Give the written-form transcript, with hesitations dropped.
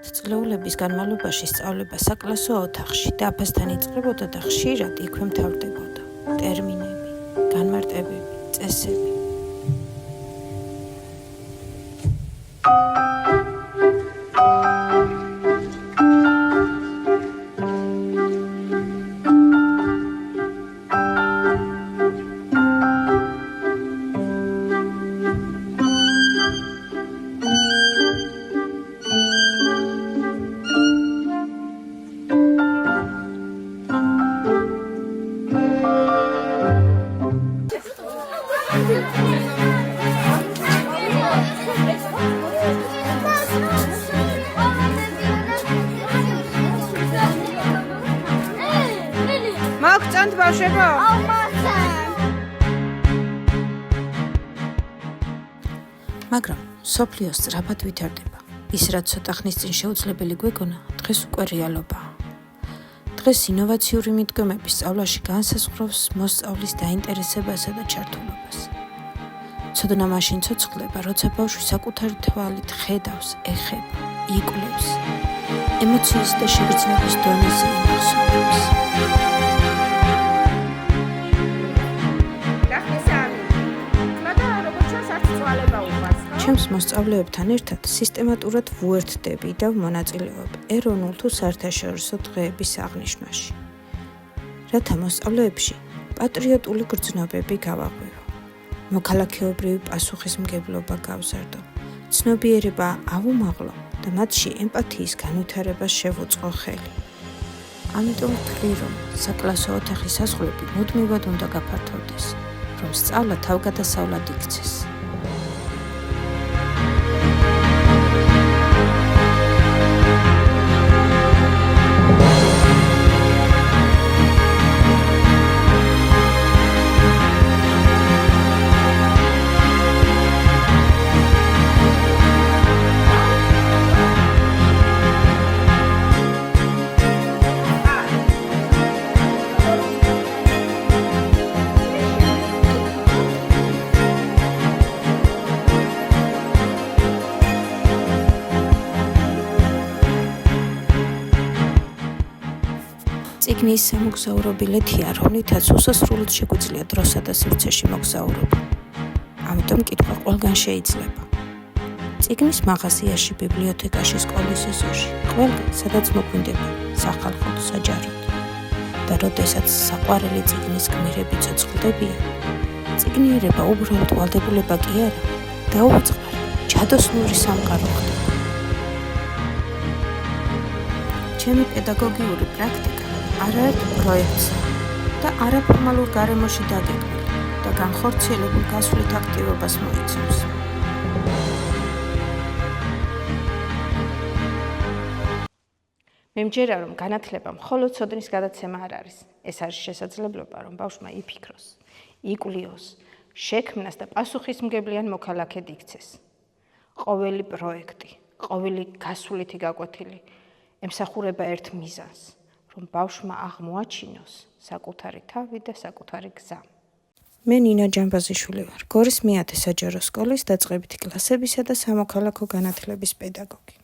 წლეულების განმავლობაში სწავლება საკლასო ოთახში დაფასთან იწყებოდა და ხშირად იქვე მთავრდებოდა. ტერმინები, განმარტებები, წესები. მოგწონთ ბავშვებო? მაგრამ სოფლიო სწრაფად ვითარდება. ის რაც ცოტა ხნის წინ შეუძლებელი გვეგონა, დღეს უკვე რეალობაა. დღეს ინოვაციური მიდგომები სწავლაში განსაზღვრავს მოსწავლის დაინტერესებასა და ჩართულობას. ცოდნა მაშინ ცოცხლდება, როცა ბავშვი საკუთარი თვალით ხედავს, ეხება, იკვლევს, ემოციის და შეგრძნების დონეზე იმახსოვრებს. ჩემს მოსწავლეებთან ერთად სისტემატურად ვუერთდები და ვმონაწილეობ ეროვნულ თუ საერთაშორისო დღეების აღნიშვნაში, რათა მოსწავლეებში პატრიოტული გრძნობები გავაღვივო, მოქალაქეობრივი პასუხისმგებლობა გავზარდო, ცნობიერება ავუმაღლო და მათში ემპათიის განვითარებას შევუწყო ხელი. ამიტომ ვთვლი, რომ საკლასო ოთახის საზღვრები მუდმივად უნდა გაფართოვდეს, რომ სწავლა თავგადასავლად იქცეს. წიგნი ისე მოგზაურობილეთია, რომლითაც უსასრულოდ შეგვიძლია დროსა და სივრცეში მოგზაურობა. ამიტომ კითხვა ყველგან შეიძლება. წიგნის მაღაზიაში, ბიბლიოთეკაში, სკოლის ეზოში, ყველგან, სადაც მოგვინდება, სახალხოდ, საჯაროდ. და როდესაც საყვარელი წიგნის გმირები ცოცხლდებიან, წიგნიერება უბრალოდ ვალდებულება კი არა, დაუვიწყარ, ჯადოსნური სამყარო ხდება. ჩემი პედაგოგიური პრაქტიკა არაერთ პროექტსა და არაფორმალურ გარემოში დაგეგმილ და განხორციელებულ გასვლით აქტივობას მოიცავს. მე მჯერა, რომ განათლება მხოლოდ ცოდნის გადაცემა არ არის. ეს არის შესაძლებლობა, რომ ბავშვმა იფიქროს, იკვლიოს, შექმნას და პასუხისმგებლიან მოქალაქედ იქცეს. ყოველი პროექტი, ყოველი გასვლითი გაკვეთილი ემსახურება ერთ მიზანს, რომ ბავშვმა აღმოაჩინოს საკუთარი თავი და საკუთარი გზა. მე ნინა ჯამბაზიშვილი ვარ, გორის მე-10 საჯარო სკოლის დაწყებითი კლასებისა და სამოქალაქო განათლების პედაგოგი.